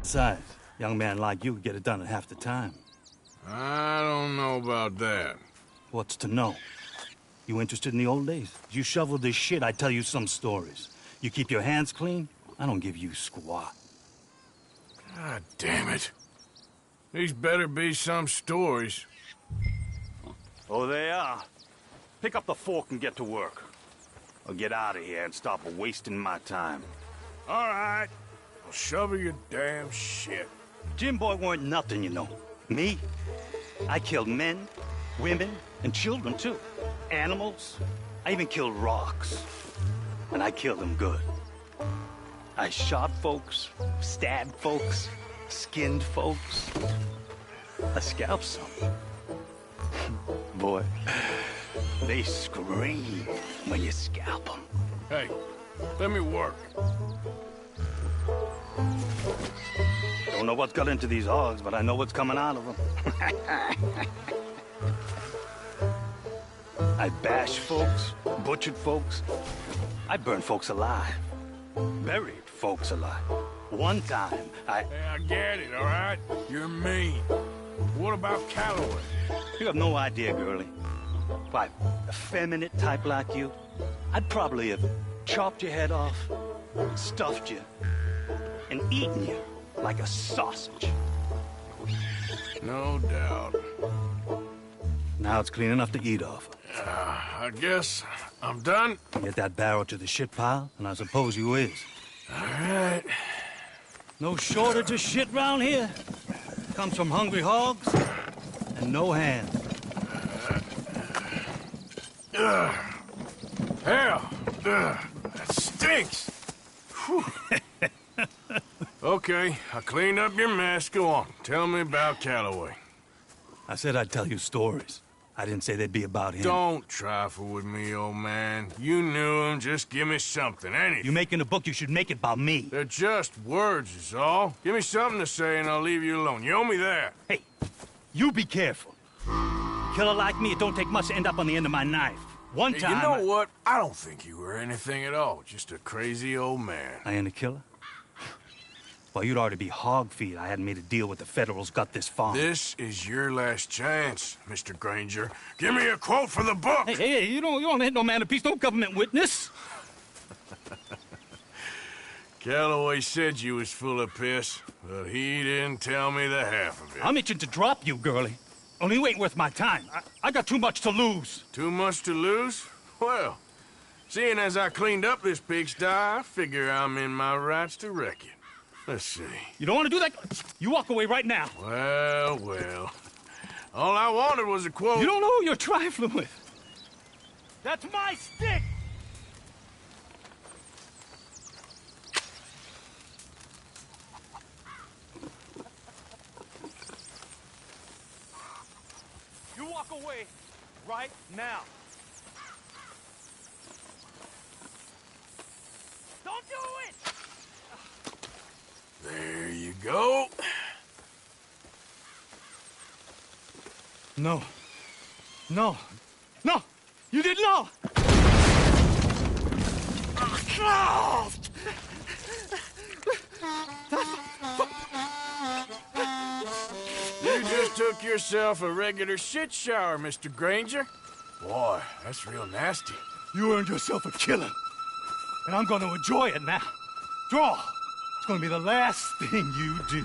Besides, young man like you could get it done in half the time. I don't know about that. What's to know? You interested in the old days? You shoveled this shit, I tell you some stories. You keep your hands clean, I don't give you squat. God damn it. These better be some stories. Oh, they are. Pick up the fork and get to work. Or get out of here and stop wasting my time. All right. I'll shovel your damn shit. Jim Boy weren't nothing, you know. Me? I killed men, women, and children, too. Animals. I even killed rocks. And I killed them good. I shot folks, stabbed folks, skinned folks. I scalped some. Boy, they scream when you scalp them. Hey, let me work. Don't know what's got into these hogs, but I know what's coming out of them. I bashed folks, butchered folks. I burned folks alive. Buried folks alive. One time, Hey, I get it, all right? You're mean. What about Calloway? You have no idea, girlie. Why, a feminine type like you, I'd probably have chopped your head off, stuffed you, and eaten you like a sausage. No doubt. Now it's clean enough to eat off. I guess I'm done. Get that barrel to the shit pile, and I suppose you is. All right. No shortage of shit round here. Comes from hungry hogs and no hands. Hell, that stinks. Whew. Okay, I cleaned up your mess. Go on, tell me about Calloway. I said I'd tell you stories. I didn't say they'd be about him. Don't trifle with me, old man. You knew him. Just give me something, anything. You making a book, you should make it about me. They're just words, is all. Give me something to say and I'll leave you alone. You owe me that. Hey, you be careful. Killer like me, it don't take much to end up on the end of my knife. One Hey, time... you know what? I don't think you were anything at all. Just a crazy old man. I ain't a killer? Well, you'd already be hog feed. I hadn't made a deal with the Federals, got this far. This is your last chance, Mr. Granger. Give me a quote for the book. Hey, you don't hit no man of peace, no government witness. Calloway said you was full of piss, but he didn't tell me the half of it. I'm itching to drop you, girlie. Only you ain't worth my time. I got too much to lose. Too much to lose? Well, seeing as I cleaned up this pigsty, I figure I'm in my rights to wreck it. Let's see. You don't want to do that? You walk away right now. Well, well. All I wanted was a quote. You don't know who you're trifling with. That's my stick! You walk away right now. Don't do it! There you go. No. No. No! You didn't know! You just took yourself a regular shit shower, Mr. Granger. Boy, that's real nasty. You earned yourself a killing. And I'm gonna enjoy it now. Draw! It's gonna be the last thing you do.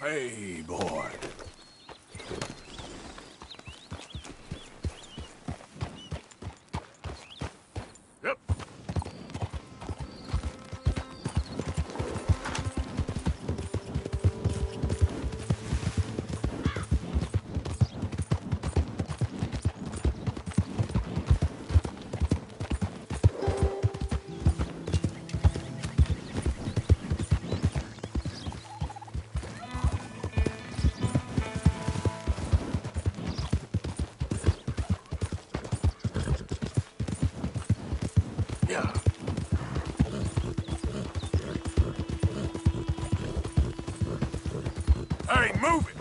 Hey, boy. Yep. Yeah. Hey, move it!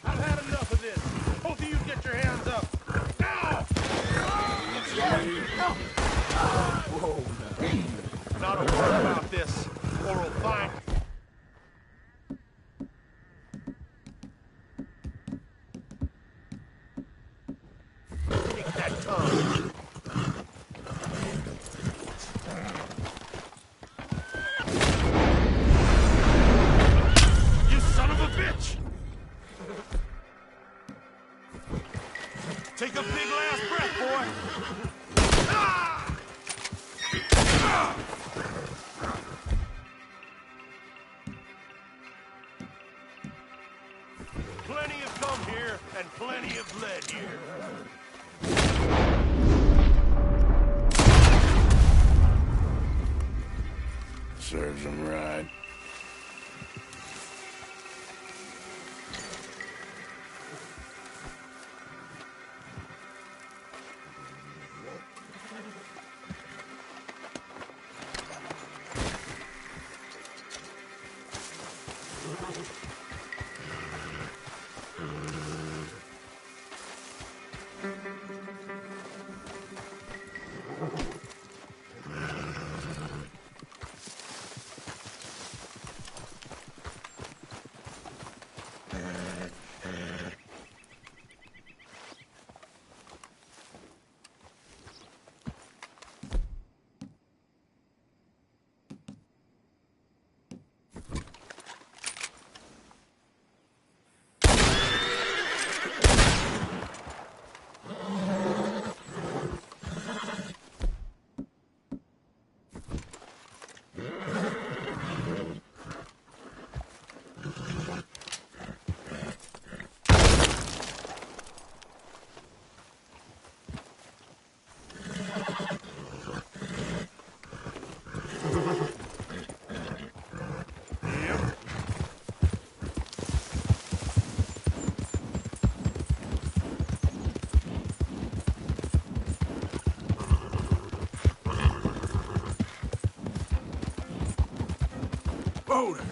I've had enough of this. Both of you get your hands up. Now! Not a word about this, or we'll find... Take that tongue. You son of a bitch! Take a big last breath, boy! Ah! Ah! Plenty have come here, and plenty have led here. Serves him right. Boulder!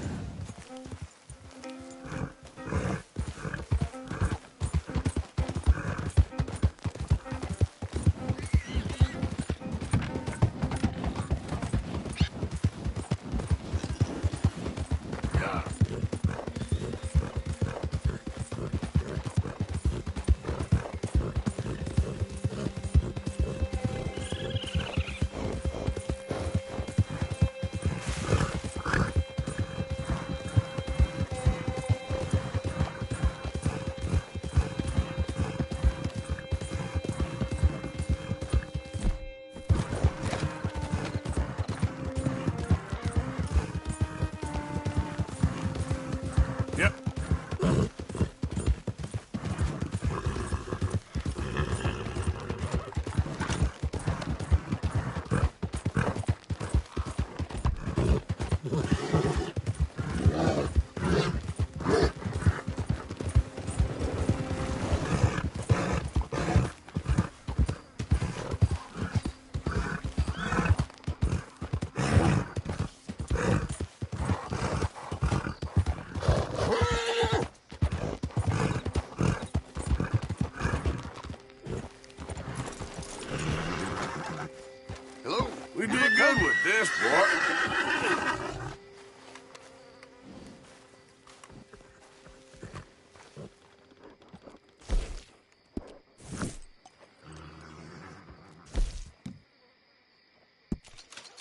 We did good with this, boy.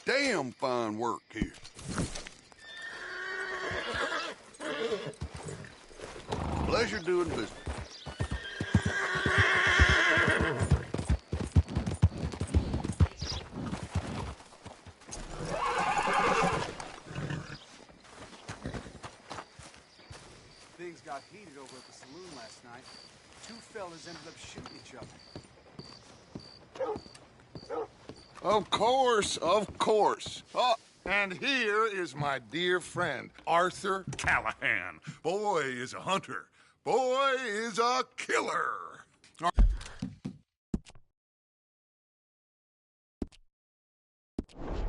Damn fine work here. Pleasure doing business. Things got heated over at the saloon last night. Two fellas ended up shooting each other. Of course, of course. Oh, and here is my dear friend, Arthur Callahan. Boy is a hunter. Boy is a killer.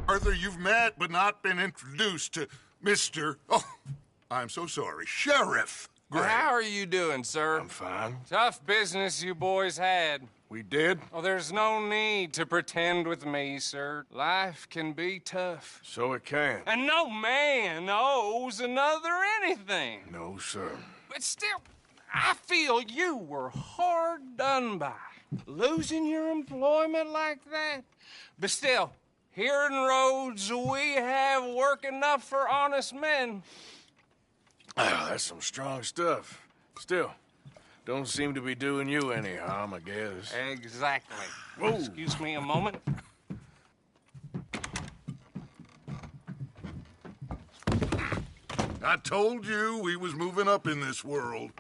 Arthur, you've met but not been introduced to Mr. Oh, I'm so sorry, Sheriff Gray. How are you doing, sir? I'm fine. Tough business you boys had. We did? Oh, there's no need to pretend with me, sir. Life can be tough. So it can. And no man owes another anything. No, sir. But still, I feel you were hard done by. Losing your employment like that. But still, here in Rhodes, we have work enough for honest men. Ah, that's some strong stuff. Still, don't seem to be doing you any harm, I guess. Exactly. Whoa. Excuse me a moment. I told you we was moving up in this world.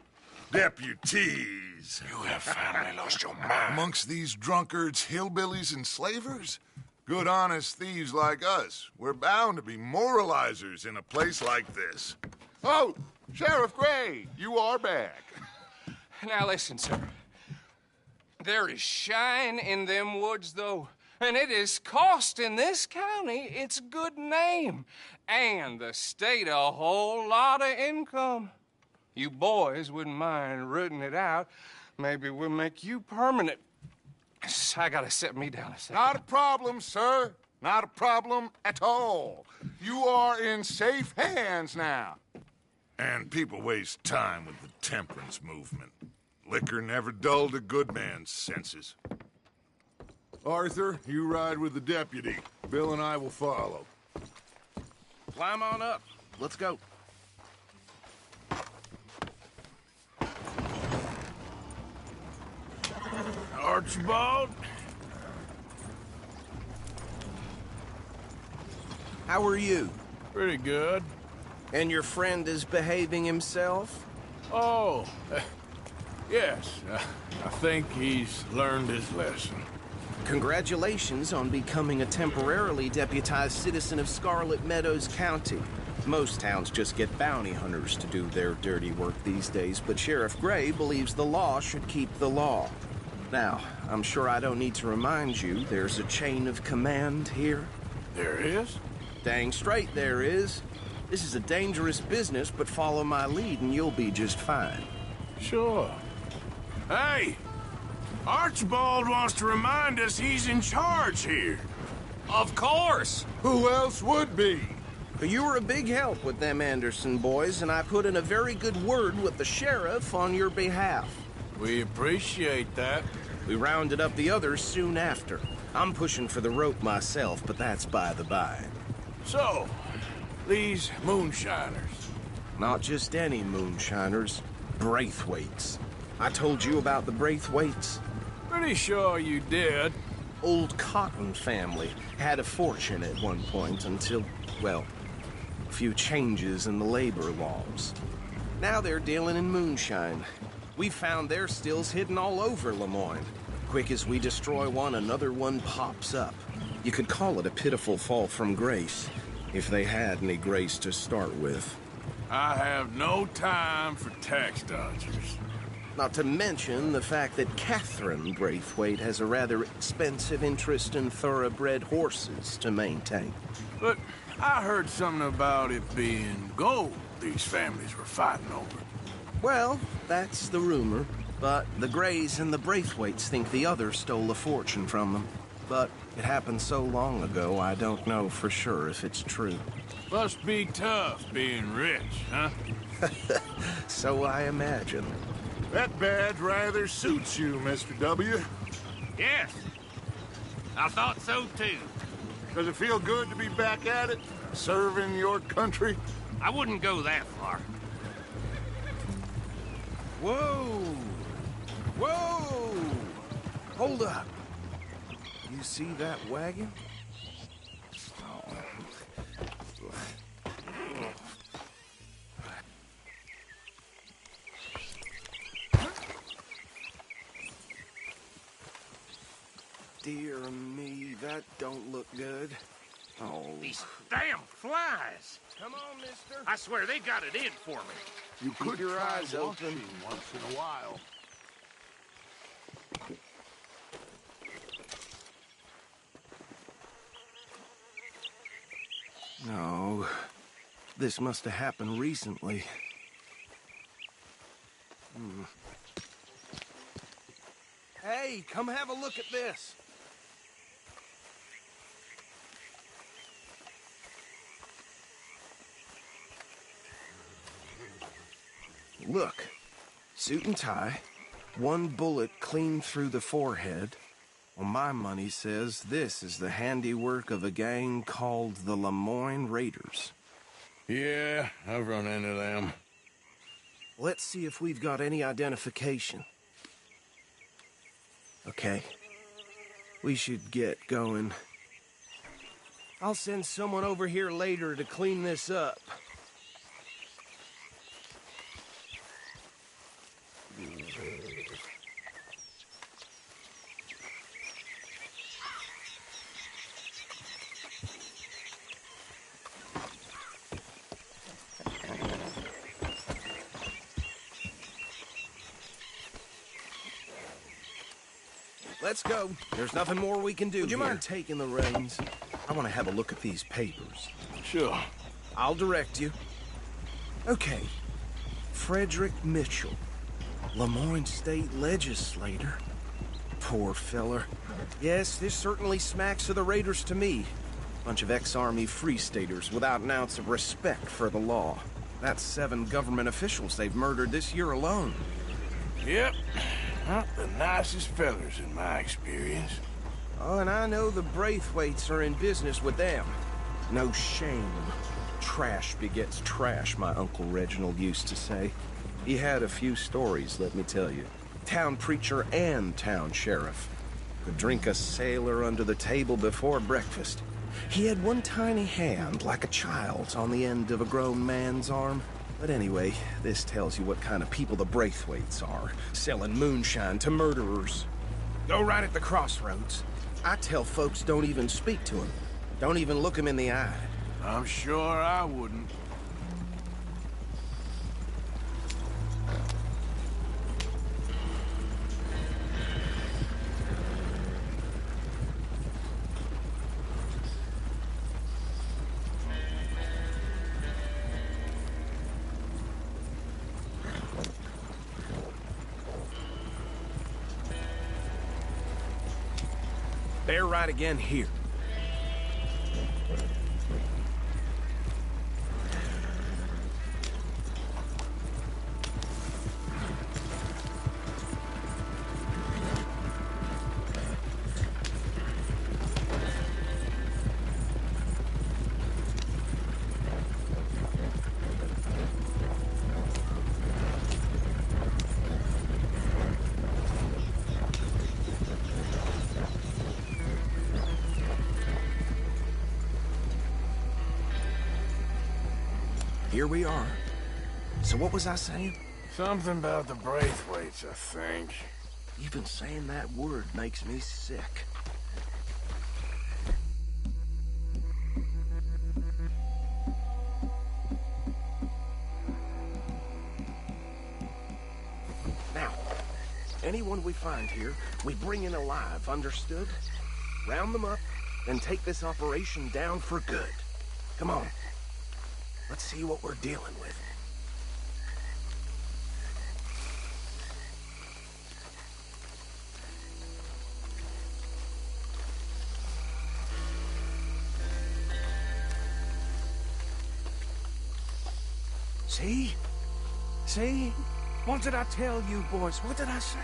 Deputies. You have finally lost your mind. Amongst these drunkards, hillbillies, and slavers? Good, honest thieves like us. We're bound to be moralizers in a place like this. Oh, Sheriff Gray, you are back. Now listen, sir. There is shine in them woods, though, and it is costing this county its good name and the state a whole lot of income. You boys wouldn't mind rooting it out. Maybe we'll make you permanent. I gotta sit me down a second. Not a problem, sir. Not a problem at all. You are in safe hands now. And people waste time with the temperance movement. Liquor never dulled a good man's senses. Arthur, you ride with the deputy. Bill and I will follow. Climb on up. Let's go. Archibald? How are you? Pretty good. And your friend is behaving himself? Oh, yes. I think he's learned his lesson. Congratulations on becoming a temporarily deputized citizen of Scarlet Meadows County. Most towns just get bounty hunters to do their dirty work these days, but Sheriff Gray believes the law should keep the law. Now, I'm sure I don't need to remind you there's a chain of command here. There is? Dang straight there is. This is a dangerous business, but follow my lead and you'll be just fine. Sure. Hey! Archibald wants to remind us he's in charge here. Of course! Who else would be? You were a big help with them Anderson boys, and I put in a very good word with the sheriff on your behalf. We appreciate that. We rounded up the others soon after. I'm pushing for the rope myself, but that's by the by. So, these moonshiners. Not just any moonshiners, Braithwaites. I told you about the Braithwaites. Pretty sure you did. Old Cotton family had a fortune at one point until, well, a few changes in the labor laws. Now they're dealing in moonshine. We found their stills hidden all over Lemoyne. Quick as we destroy one, another one pops up. You could call it a pitiful fall from grace, if they had any grace to start with. I have no time for tax dodgers. Not to mention the fact that Catherine Braithwaite has a rather expensive interest in thoroughbred horses to maintain. But I heard something about it being gold these families were fighting over. Well, that's the rumor. But the Grays and the Braithwaites think the other stole a fortune from them. but it happened so long ago I don't know for sure if it's true. Must be tough being rich, huh? So I imagine. That badge rather suits you, Mr. W. Yes. I thought so too. Does it feel good to be back at it, serving your country? I wouldn't go that far. Whoa! Whoa! Hold up. You see that wagon? Dear me, that don't look good. Oh. These damn flies. Come on, mister. I swear they got it in for me. You could your try eyes open. washing once in a while. No. This must have happened recently. Hey, come have a look at this. Look, suit and tie, one bullet clean through the forehead. Well, my money says this is the handiwork of a gang called the Lemoyne Raiders. Yeah, I've run into them. Let's see if we've got any identification. Okay. We should get going. I'll send someone over here later to clean this up. Let's go. There's nothing more we can do. Would you mind taking the reins? I want to have a look at these papers. Sure. I'll direct you. Okay. Frederick Mitchell, Lemoyne State Legislator. Poor feller. Yes, this certainly smacks of the Raiders to me. Bunch of ex-Army Free Staters without an ounce of respect for the law. That's 7 government officials they've murdered this year alone. Yep. Not the nicest fellers in my experience. Oh, and I know the Braithwaites are in business with them. No shame. Trash begets trash, my Uncle Reginald used to say. He had a few stories, let me tell you. Town preacher and town sheriff. Could drink a sailor under the table before breakfast. He had one tiny hand, like a child's, on the end of a grown man's arm. But anyway, this tells you what kind of people the Braithwaites are, selling moonshine to murderers. Go right at the crossroads. I tell folks don't even speak to him. Don't even look him in the eye. I'm sure I wouldn't. Bear right again here. Here we are. So what was I saying? Something about the Braithwaites, I think. Even saying that word makes me sick. Now, anyone we find here, we bring in alive, understood? Round them up, then take this operation down for good. Come on. Let's see what we're dealing with. See? See? What did I tell you, boys? What did I say?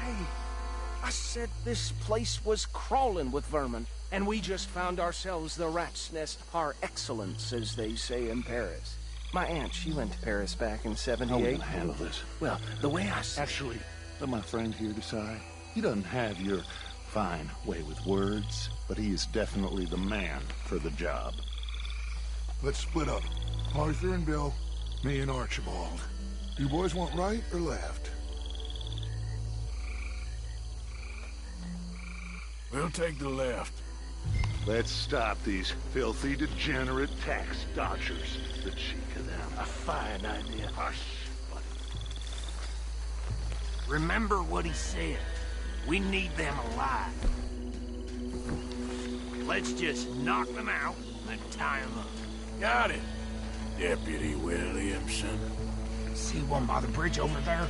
I said this place was crawling with vermin, and we just found ourselves the rat's nest par excellence, as they say in Paris. My aunt, she went to Paris back in '78. How are we gonna handle this? Well, the way I see Actually, let my friend here decide. He doesn't have your fine way with words, but he is definitely the man for the job. Let's split up. Arthur and Bill, me and Archibald. You boys want right or left? We'll take the left. Let's stop these filthy, degenerate tax dodgers. The cheek of them. A fine idea. Hush, buddy. Remember what he said. We need them alive. Let's just knock them out and tie them up. Got it, Deputy Williamson. See one by the bridge over there?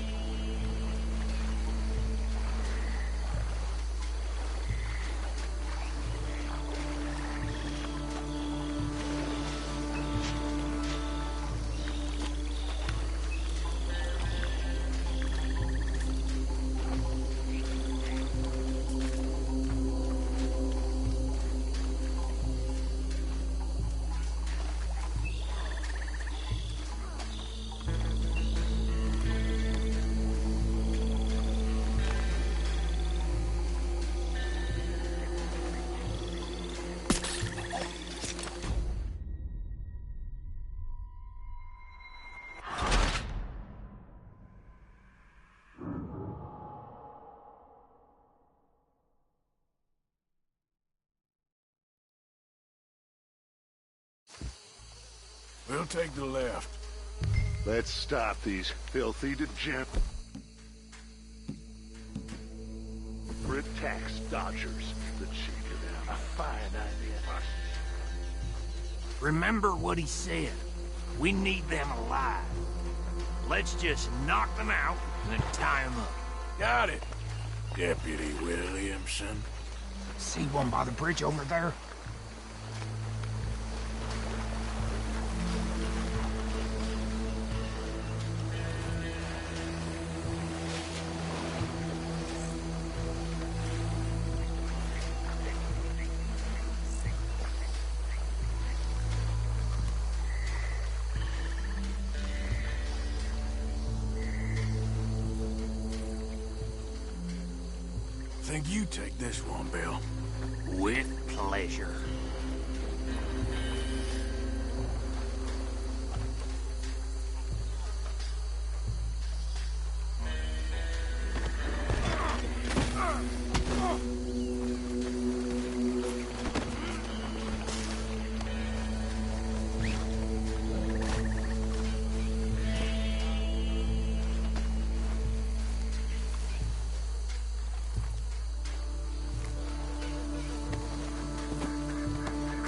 We'll take the left. Let's stop these filthy, degenerate tax dodgers. The cheek of them. A fine idea. Remember what he said. We need them alive. Let's just knock them out and tie them up. Got it, Deputy Williamson. See one by the bridge over there? Think you take this one, Bill. With pleasure.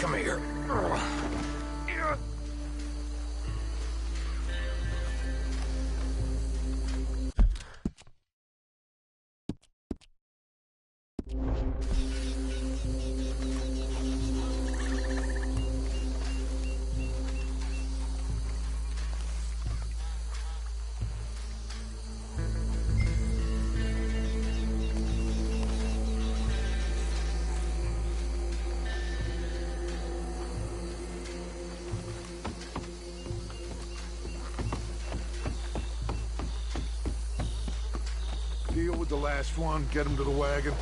Come here. Deal with the last one, get him to the wagon.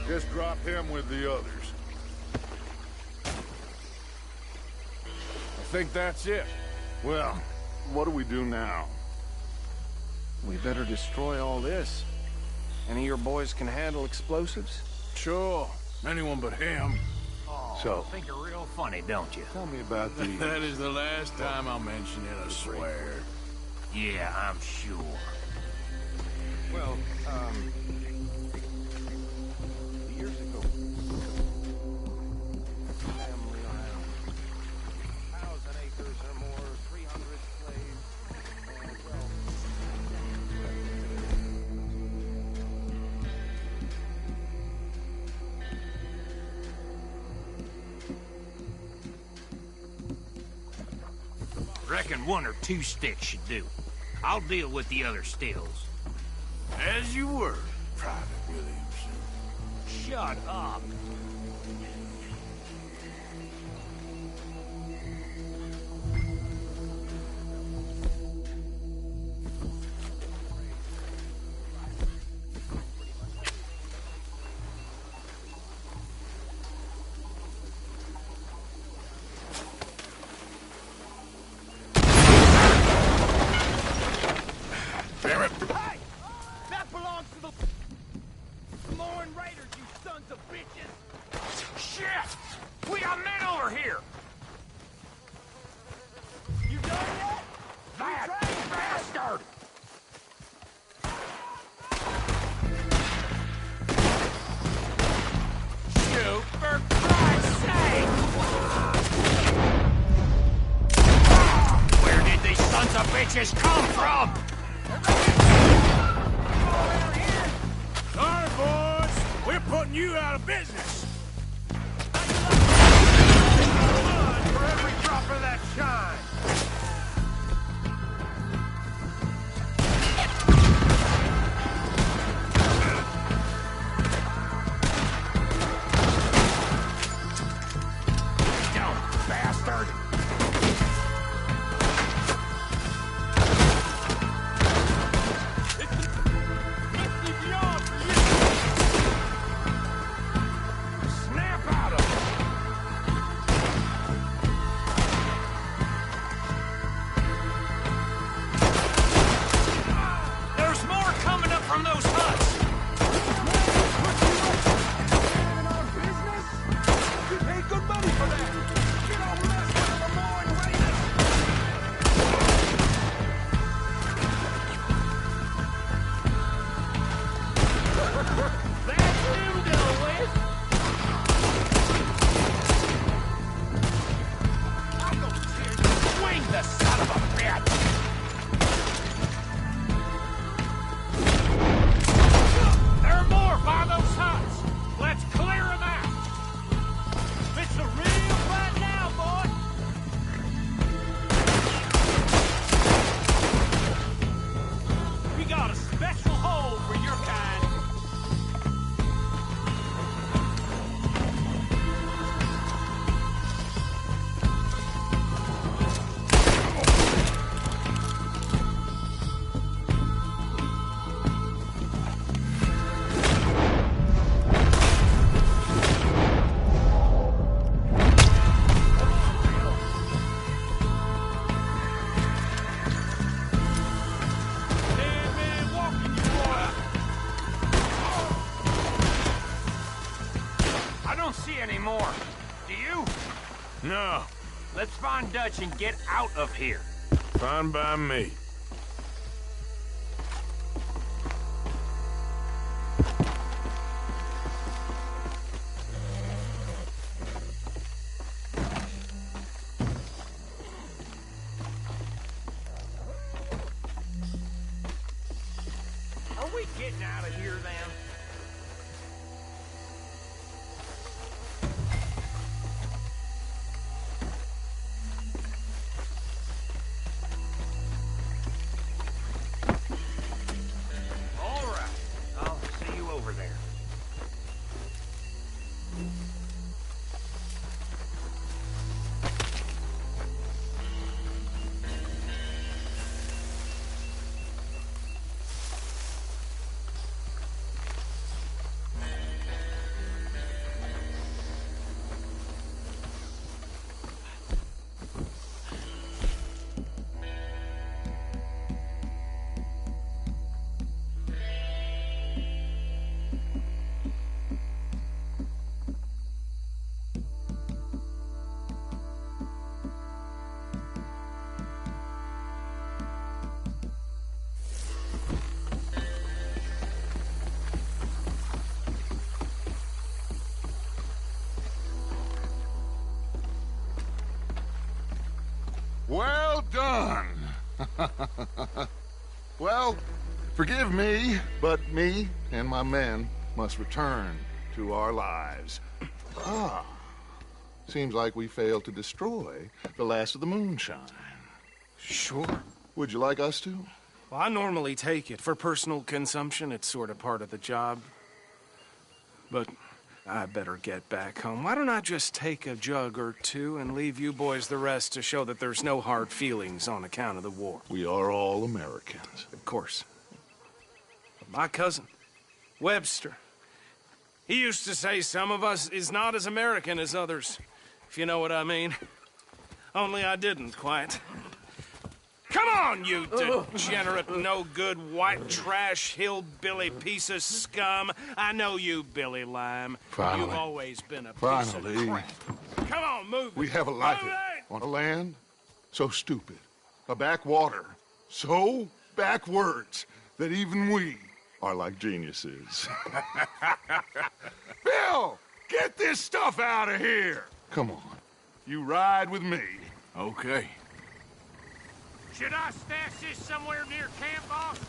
Just drop him with the others. I think that's it. Well, what do we do now? We better destroy all this. Any of your boys can handle explosives? Sure. Anyone but him. So, think you're real funny, don't you? Tell me about the... That is the last time I'll mention it, I swear. Yeah, I'm sure. Well, years ago, family around 1,000 acres or more, 300 slaves, and well, Reckon 1 or 2 sticks should do. I'll deal with the other stills. As you were, Private Williamson. Shut up. Damn it! Hey! That belongs to the Morin Raiders, you sons of bitches! Shit! We got men over here! You done yet? That bastard! Shoot, for Christ's sake! Where did these sons of bitches come from? Sorry, boys. We're putting you out of business. Blood for every drop of that shine! Down, bastard! Snap out of it! There's more coming up from those huts! You paid good money for that! You don't mess with the Morin Raiders! That's him dealt with! I'm gonna tear you swing, the son of a bitch! There are more by those huts! Let's clear them out! It's a real fight now, boy! We got a special hole for your kind! Dead man walking, you boy! I don't see any more. Do you? No, Let's find Dutch and get out of here. fine by me. Are we getting out of here, then? All right. I'll see you over there. done. Well, forgive me, but me and my men must return to our lives. Seems like we failed to destroy the last of the moonshine. Sure. Would you like us to? Well, I normally take it. For personal consumption, it's sort of part of the job. But I better get back home. Why don't I just take a jug or two and leave you boys the rest to show that there's no hard feelings on account of the war? We are all Americans. Of course. But my cousin, Webster, he used to say some of us is not as American as others, if you know what I mean. Only I didn't quite. Come on, you degenerate, no-good, white trash, hillbilly piece of scum. I know you, Billy Lime. Finally. You've always been a piece Finally. of crap. Come on, move it. We have a life Move it! on a land so stupid, a backwater so backwards that even we are like geniuses. Bill, get this stuff out of here. Come on, you ride with me. Okay. Should I stash this somewhere near camp, boss?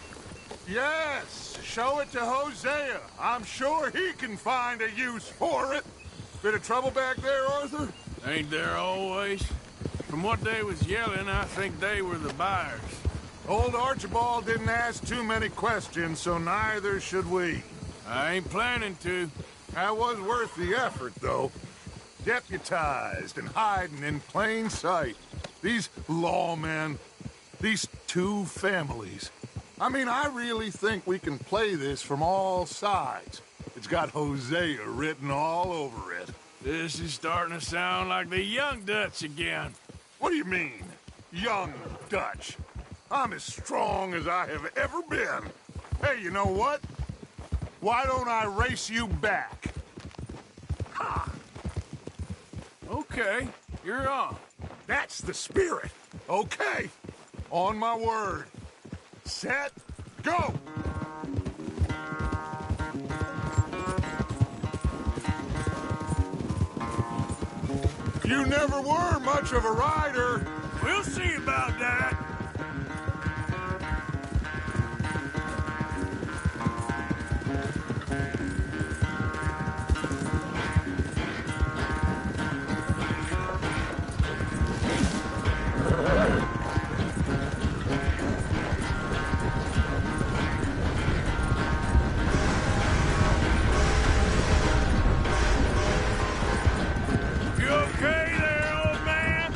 Yes, show it to Hosea. I'm sure he can find a use for it. Bit of trouble back there, Arthur? Ain't there always? From what they was yelling, I think they were the buyers. Old Archibald didn't ask too many questions, so neither should we. I ain't planning to. That was worth the effort, though. Deputized and hiding in plain sight. These lawmen, these two families. I mean, I really think we can play this from all sides. It's got Hosea written all over it. This is starting to sound like the Young Dutch again. What do you mean, young Dutch? I'm as strong as I have ever been. Hey, you know what? Why don't I race you back? Ha! Okay, you're on. That's the spirit. Okay. On my word. Set, go! You never were much of a rider. We'll see about that. You okay there, old man?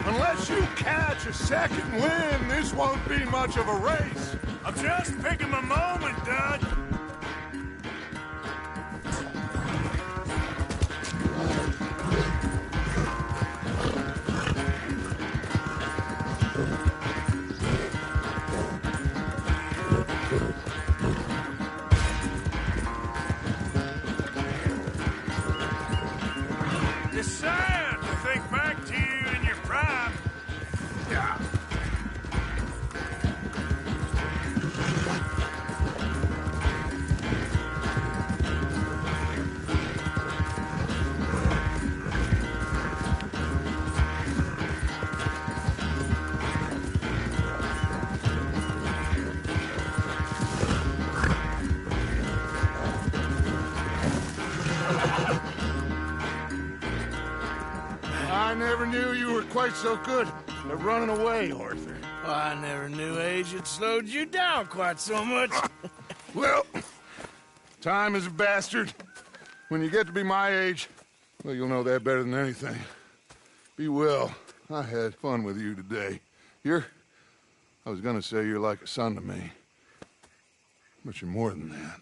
Unless you catch a second wind, this won't be much of a race. I'm just picking my moment, Dutch. It's sad to think back to you in your prime. Yeah. I never knew you were quite so good at running away, Arthur. I never knew age had slowed you down quite so much. Well, time is a bastard. When you get to be my age, well, you'll know that better than anything. Be well. I had fun with you today. I was gonna say you're like a son to me. But you're more than that.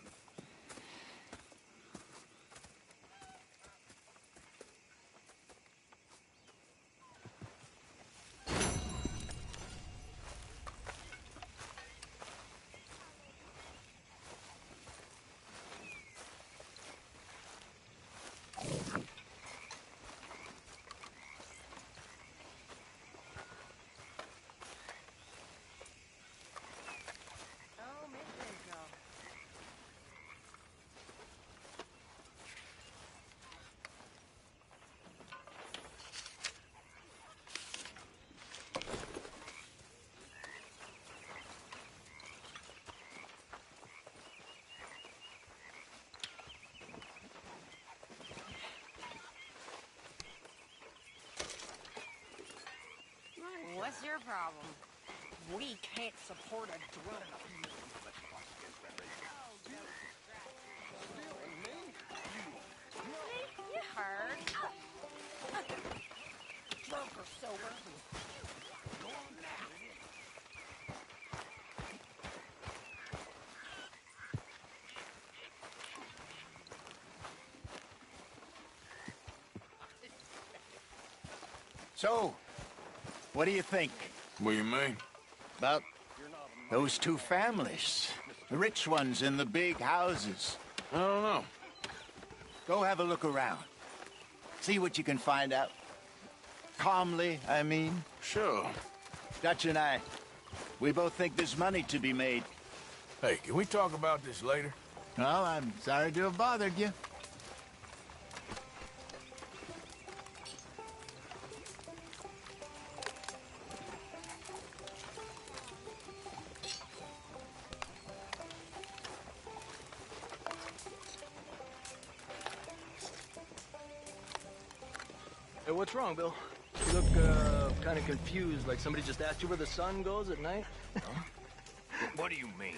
What's your problem? We can't support a drug. You heard. Drunk or sober. Go on now. So, what do you think? What do you mean? About those two families? The rich ones in the big houses. I don't know. Go have a look around. See what you can find out. Calmly, I mean. Sure. Dutch and I, we both think there's money to be made. Hey, can we talk about this later? Well, I'm sorry to have bothered you. Hey, what's wrong, Bill? You look, kind of confused, like somebody just asked you where the sun goes at night. What do you mean?